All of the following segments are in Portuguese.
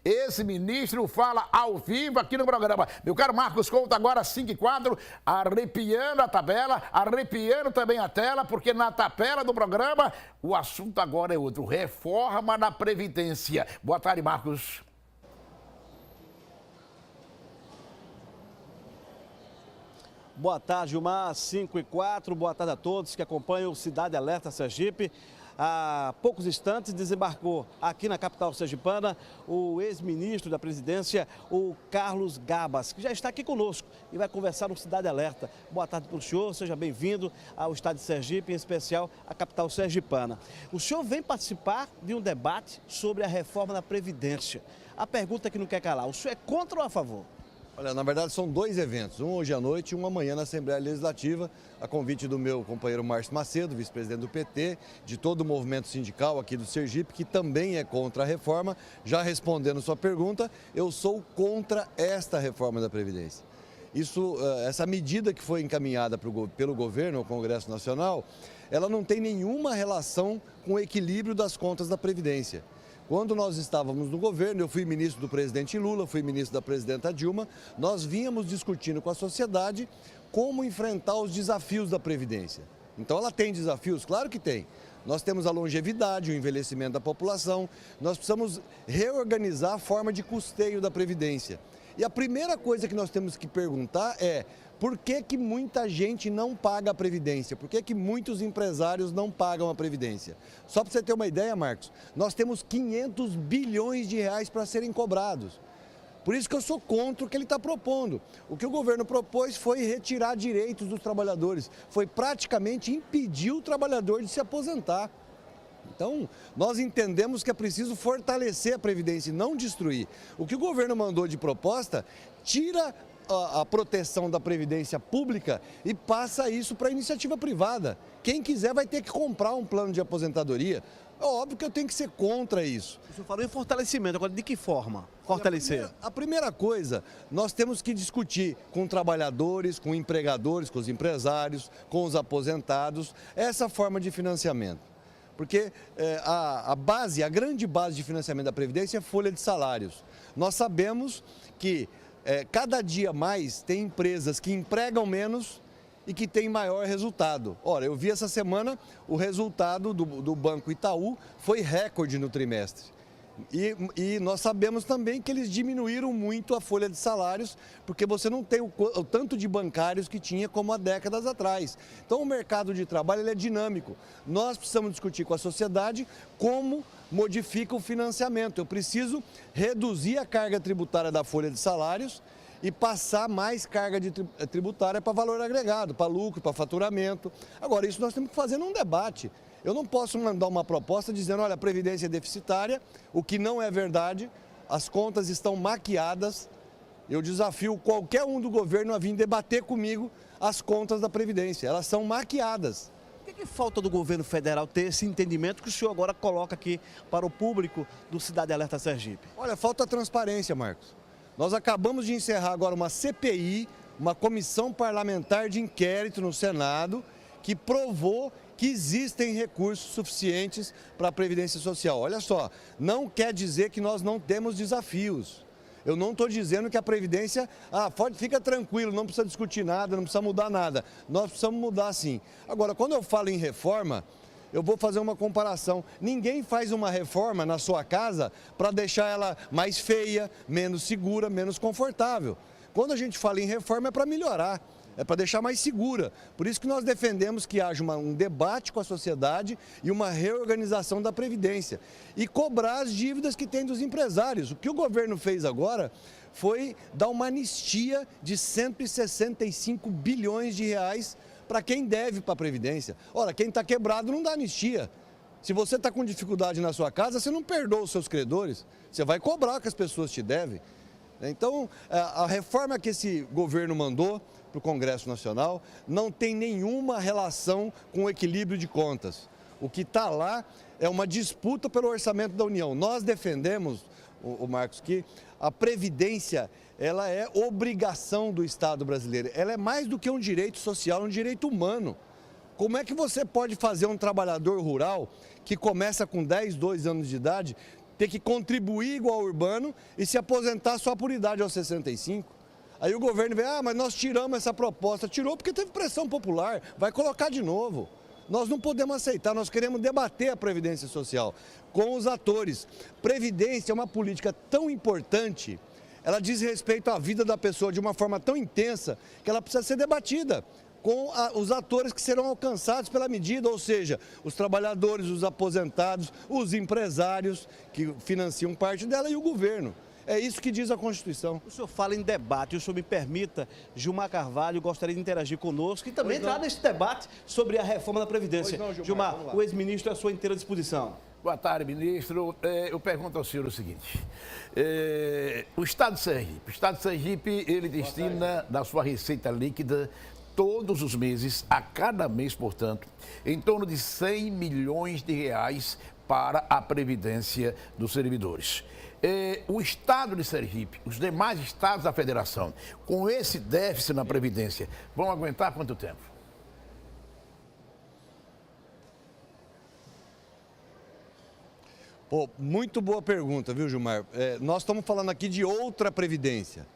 Esse ministro fala ao vivo aqui no programa. Meu caro Marcos, conta agora 5 e 4, arrepiando a tabela, arrepiando também a tela, porque na tabela do programa o assunto agora é outro, reforma da Previdência. Boa tarde, Marcos. Boa tarde, Gilmar, 5 e 4, boa tarde a todos que acompanham o Cidade Alerta Sergipe. Há poucos instantes desembarcou aqui na capital sergipana o ex-ministro da Presidência, o Carlos Gabas, que já está aqui conosco e vai conversar no Cidade Alerta. Boa tarde para o senhor, seja bem-vindo ao estado de Sergipe, em especial à capital sergipana. O senhor vem participar de um debate sobre a reforma da Previdência. A pergunta que não quer calar, o senhor é contra ou a favor? Olha, na verdade são dois eventos, um hoje à noite e um amanhã na Assembleia Legislativa, a convite do meu companheiro Márcio Macedo, vice-presidente do PT, de todo o movimento sindical aqui do Sergipe, que também é contra a reforma. Já respondendo sua pergunta, eu sou contra esta reforma da Previdência. Essa medida que foi encaminhada pelo governo ao Congresso Nacional, ela não tem nenhuma relação com o equilíbrio das contas da Previdência. Quando nós estávamos no governo, eu fui ministro do presidente Lula, fui ministro da presidenta Dilma, nós vínhamos discutindo com a sociedade como enfrentar os desafios da Previdência. Então ela tem desafios? Claro que tem. Nós temos a longevidade, o envelhecimento da população, nós precisamos reorganizar a forma de custeio da Previdência. E a primeira coisa que nós temos que perguntar é: por que muita gente não paga a Previdência? Por que muitos empresários não pagam a Previdência? Só para você ter uma ideia, Marcos, nós temos 500 bilhões de reais para serem cobrados. Por isso que eu sou contra o que ele está propondo. O que o governo propôs foi retirar direitos dos trabalhadores, foi praticamente impedir o trabalhador de se aposentar. Então, nós entendemos que é preciso fortalecer a Previdência e não destruir. O que o governo mandou de proposta tira a proteção da Previdência Pública e passa isso para a iniciativa privada. Quem quiser vai ter que comprar um plano de aposentadoria. É óbvio que eu tenho que ser contra isso. O senhor falou em fortalecimento, agora de que forma fortalecer? A primeira coisa, nós temos que discutir com trabalhadores, com empregadores, com os empresários, com os aposentados, essa forma de financiamento. Porque a grande base de financiamento da Previdência é a folha de salários. Nós sabemos que cada dia mais tem empresas que empregam menos e que têm maior resultado. Ora, eu vi essa semana o resultado do Banco Itaú foi recorde no trimestre. E nós sabemos também que eles diminuíram muito a folha de salários, porque você não tem o tanto de bancários que tinha como há décadas atrás. Então o mercado de trabalho ele é dinâmico. Nós precisamos discutir com a sociedade como modifica o financiamento. Eu preciso reduzir a carga tributária da folha de salários e passar mais carga tributária para valor agregado, para lucro, para faturamento. Agora, isso nós temos que fazer num debate. Eu não posso mandar uma proposta dizendo, olha, a Previdência é deficitária, o que não é verdade, as contas estão maquiadas. Eu desafio qualquer um do governo a vir debater comigo as contas da Previdência, elas são maquiadas. Por que falta do governo federal ter esse entendimento que o senhor agora coloca aqui para o público do Cidade Alerta Sergipe? Olha, falta transparência, Marcos. Nós acabamos de encerrar agora uma CPI, uma comissão parlamentar de inquérito no Senado, que provou que existem recursos suficientes para a Previdência Social. Olha só, não quer dizer que nós não temos desafios. Eu não estou dizendo que a Previdência, fica tranquilo, não precisa discutir nada, não precisa mudar nada. Nós precisamos mudar sim. Agora, quando eu falo em reforma, eu vou fazer uma comparação. Ninguém faz uma reforma na sua casa para deixar ela mais feia, menos segura, menos confortável. Quando a gente fala em reforma é para melhorar. É para deixar mais segura. Por isso que nós defendemos que haja um debate com a sociedade e uma reorganização da Previdência. E cobrar as dívidas que tem dos empresários. O que o governo fez agora foi dar uma anistia de 165 bilhões de reais para quem deve para a Previdência. Ora, quem está quebrado não dá anistia. Se você está com dificuldade na sua casa, você não perdoa os seus credores. Você vai cobrar o que as pessoas te devem. Então, a reforma que esse governo mandou para o Congresso Nacional não tem nenhuma relação com o equilíbrio de contas. O que está lá é uma disputa pelo orçamento da União. Nós defendemos, Marcos, que a Previdência ela é obrigação do Estado brasileiro. Ela é mais do que um direito social, um direito humano. Como é que você pode fazer um trabalhador rural que começa com 10, 12 anos de idade ter que contribuir igual ao urbano e se aposentar só por idade aos 65. Aí o governo vem, mas nós tiramos essa proposta. Tirou porque teve pressão popular, vai colocar de novo. Nós não podemos aceitar, nós queremos debater a Previdência Social com os atores. Previdência é uma política tão importante, ela diz respeito à vida da pessoa de uma forma tão intensa que ela precisa ser debatida com os atores que serão alcançados pela medida, ou seja, os trabalhadores, os aposentados, os empresários que financiam parte dela e o governo. É isso que diz a Constituição. O senhor fala em debate, o senhor me permita, Gilmar Carvalho gostaria de interagir conosco e também entrar nesse debate sobre a reforma da Previdência. Não, Gilmar, o ex-ministro é à sua inteira disposição. Boa tarde, ministro. Eu pergunto ao senhor o seguinte. O Estado de Sergipe, ele destina da sua receita líquida todos os meses, a cada mês, portanto, em torno de 100 milhões de reais para a Previdência dos servidores. O Estado de Sergipe, os demais estados da federação, com esse déficit na Previdência, vão aguentar quanto tempo? Pô, muito boa pergunta, viu, Gilmar? Nós estamos falando aqui de outra Previdência.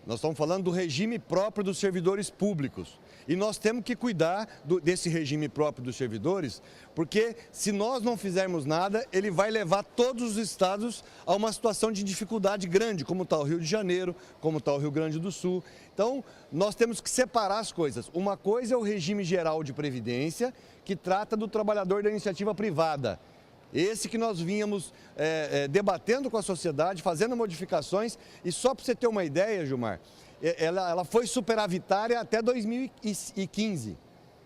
Nós estamos falando do regime próprio dos servidores públicos. E nós temos que cuidar desse regime próprio dos servidores, porque se nós não fizermos nada, ele vai levar todos os estados a uma situação de dificuldade grande, como está o Rio de Janeiro, como está o Rio Grande do Sul. Então, nós temos que separar as coisas. Uma coisa é o regime geral de previdência, que trata do trabalhador da iniciativa privada. Esse que nós vínhamos debatendo com a sociedade, fazendo modificações, e só para você ter uma ideia, Gilmar, ela foi superavitária até 2015.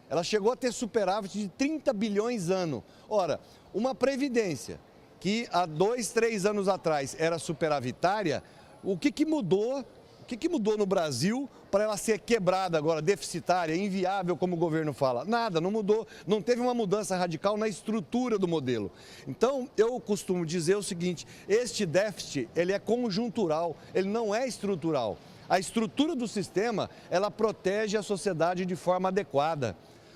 Ela chegou a ter superávit de 30 bilhões ano. Ora, uma previdência que há 2, 3 anos atrás era superavitária, o que mudou? O que mudou no Brasil para ela ser quebrada agora, deficitária, inviável, como o governo fala? Nada, não mudou, não teve uma mudança radical na estrutura do modelo. Então, eu costumo dizer o seguinte, este déficit, ele é conjuntural, ele não é estrutural. A estrutura do sistema, ela protege a sociedade de forma adequada.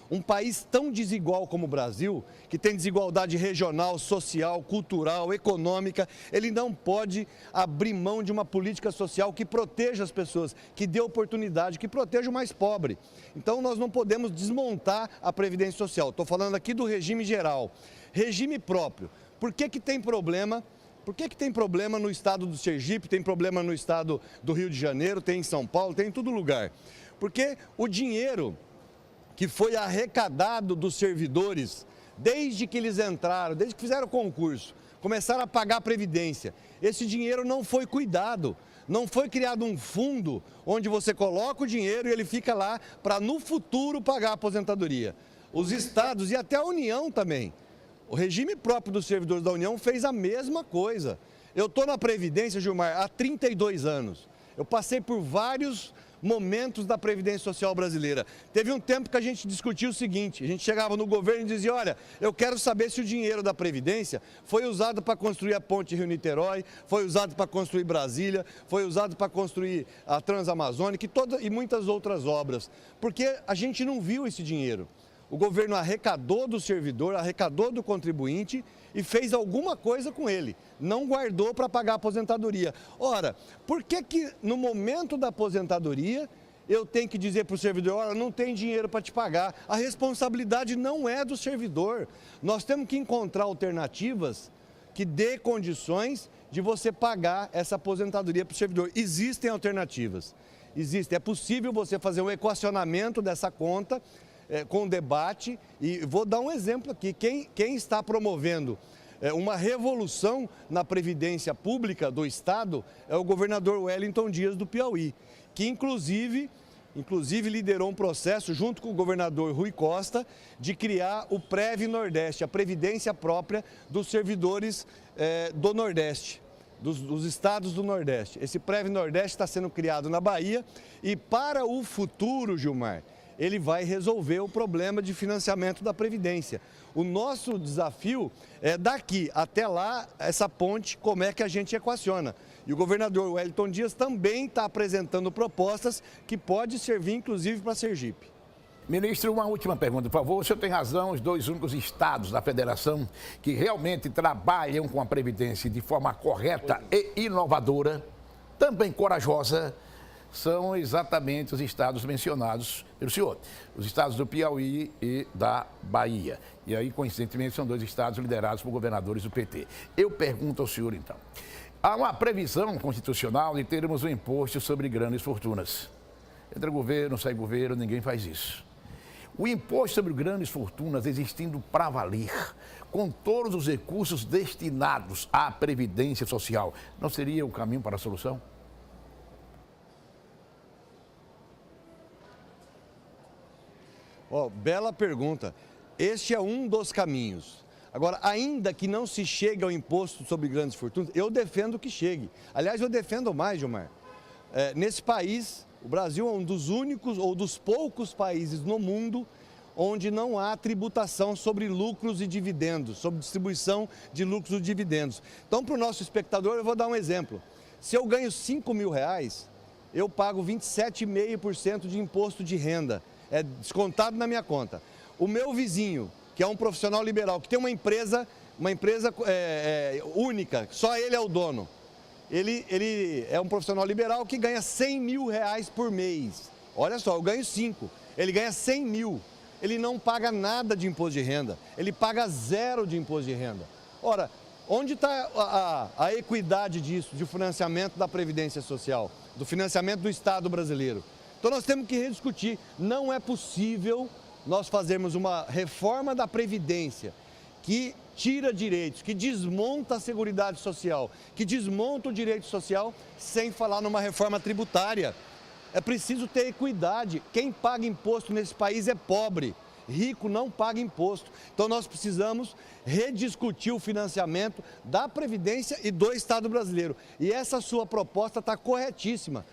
Um país tão desigual como o Brasil, que tem desigualdade regional, social, cultural, econômica, ele não pode abrir mão de uma política social que proteja as pessoas, que dê oportunidade, que proteja o mais pobre. Então nós não podemos desmontar a Previdência Social. Estou falando aqui do regime geral. Regime próprio. Por que tem problema? Por que tem problema no estado do Sergipe, tem problema no estado do Rio de Janeiro, tem em São Paulo, tem em todo lugar? Porque o dinheiro que foi arrecadado dos servidores, desde que eles entraram, desde que fizeram o concurso, começaram a pagar a Previdência. Esse dinheiro não foi cuidado, não foi criado um fundo onde você coloca o dinheiro e ele fica lá para no futuro pagar a aposentadoria. Os estados e até a União também. O regime próprio dos servidores da União fez a mesma coisa. Eu estou na Previdência, Gilmar, há 32 anos. Eu passei por vários momentos da Previdência Social brasileira. Teve um tempo que a gente discutia o seguinte, a gente chegava no governo e dizia, olha, eu quero saber se o dinheiro da Previdência foi usado para construir a ponte Rio-Niterói, foi usado para construir Brasília, foi usado para construir a Transamazônica e muitas outras obras, porque a gente não viu esse dinheiro. O governo arrecadou do servidor, arrecadou do contribuinte e fez alguma coisa com ele. Não guardou para pagar a aposentadoria. Ora, por que no momento da aposentadoria eu tenho que dizer para o servidor, olha, não tem dinheiro para te pagar? A responsabilidade não é do servidor. Nós temos que encontrar alternativas que dê condições de você pagar essa aposentadoria para o servidor. Existem alternativas. É possível você fazer um equacionamento dessa conta, com debate, e vou dar um exemplo aqui, quem está promovendo uma revolução na Previdência Pública do Estado é o governador Wellington Dias do Piauí, que inclusive liderou um processo junto com o governador Rui Costa de criar o Prev Nordeste, a previdência própria dos servidores do Nordeste. Dos estados do Nordeste. Esse Prev Nordeste está sendo criado na Bahia e para o futuro, Gilmar, ele vai resolver o problema de financiamento da Previdência. O nosso desafio é daqui até lá, essa ponte, como é que a gente equaciona. E o governador Wellington Dias também está apresentando propostas que podem servir, inclusive, para Sergipe. Ministro, uma última pergunta, por favor. O senhor tem razão, os dois únicos estados da federação que realmente trabalham com a Previdência de forma correta e inovadora, também corajosa, são exatamente os estados mencionados pelo senhor. Os estados do Piauí e da Bahia. E aí, coincidentemente, são dois estados liderados por governadores do PT. Eu pergunto ao senhor, então, há uma previsão constitucional de termos um imposto sobre grandes fortunas. Entra governo, sai governo, ninguém faz isso. O imposto sobre grandes fortunas existindo para valer, com todos os recursos destinados à Previdência Social, não seria o caminho para a solução? Bela pergunta. Este é um dos caminhos. Agora, ainda que não se chegue ao imposto sobre grandes fortunas, eu defendo que chegue. Aliás, eu defendo mais, Gilmar. Nesse país, o Brasil é um dos únicos ou dos poucos países no mundo onde não há tributação sobre lucros e dividendos, sobre distribuição de lucros e dividendos. Então, para o nosso espectador, eu vou dar um exemplo. Se eu ganho R$5.000, eu pago 27,5% de imposto de renda. É descontado na minha conta. O meu vizinho, que é um profissional liberal, que tem uma empresa única, só ele é o dono. Ele é um profissional liberal que ganha R$100.000 por mês. Olha só, eu ganho 5, ele ganha 100 mil. Ele não paga nada de imposto de renda, ele paga 0 de imposto de renda. Ora, onde está a equidade disso, de financiamento da Previdência Social, do financiamento do Estado brasileiro? Então nós temos que rediscutir. Não é possível nós fazermos uma reforma da Previdência que tira direitos, que desmonta a Seguridade Social, que desmonta o direito social sem falar numa reforma tributária. É preciso ter equidade. Quem paga imposto nesse país é pobre. Rico não paga imposto. Então nós precisamos rediscutir o financiamento da Previdência e do Estado brasileiro. E essa sua proposta está corretíssima.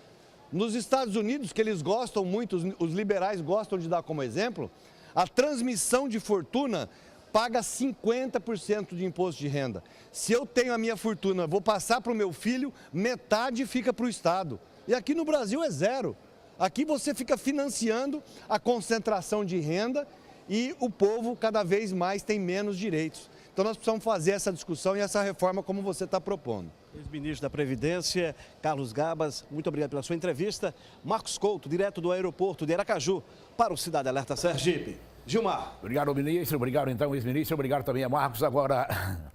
Nos Estados Unidos, que eles gostam muito, os liberais gostam de dar como exemplo, a transmissão de fortuna paga 50% de imposto de renda. Se eu tenho a minha fortuna, vou passar para o meu filho, metade fica para o Estado. E aqui no Brasil é 0. Aqui você fica financiando a concentração de renda e o povo cada vez mais tem menos direitos. Então nós precisamos fazer essa discussão e essa reforma como você está propondo. Ex-ministro da Previdência, Carlos Gabas, muito obrigado pela sua entrevista. Marcos Couto, direto do aeroporto de Aracaju, para o Cidade Alerta Sergipe. Gilmar. Obrigado, ministro. Obrigado, então, ex-ministro. Obrigado também a Marcos. Agora,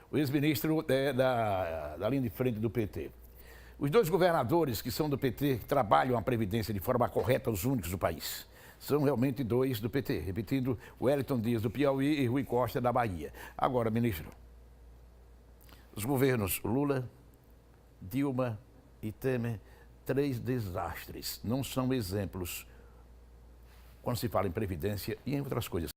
o ex-ministro da linha de frente do PT. Os dois governadores que são do PT, que trabalham a Previdência de forma correta, os únicos do país, são realmente dois do PT. Repetindo, Wellington Dias do Piauí e Rui Costa da Bahia. Agora, ministro, os governos Lula, Dilma e Temer, 3 desastres. Não são exemplos quando se fala em Previdência e em outras coisas.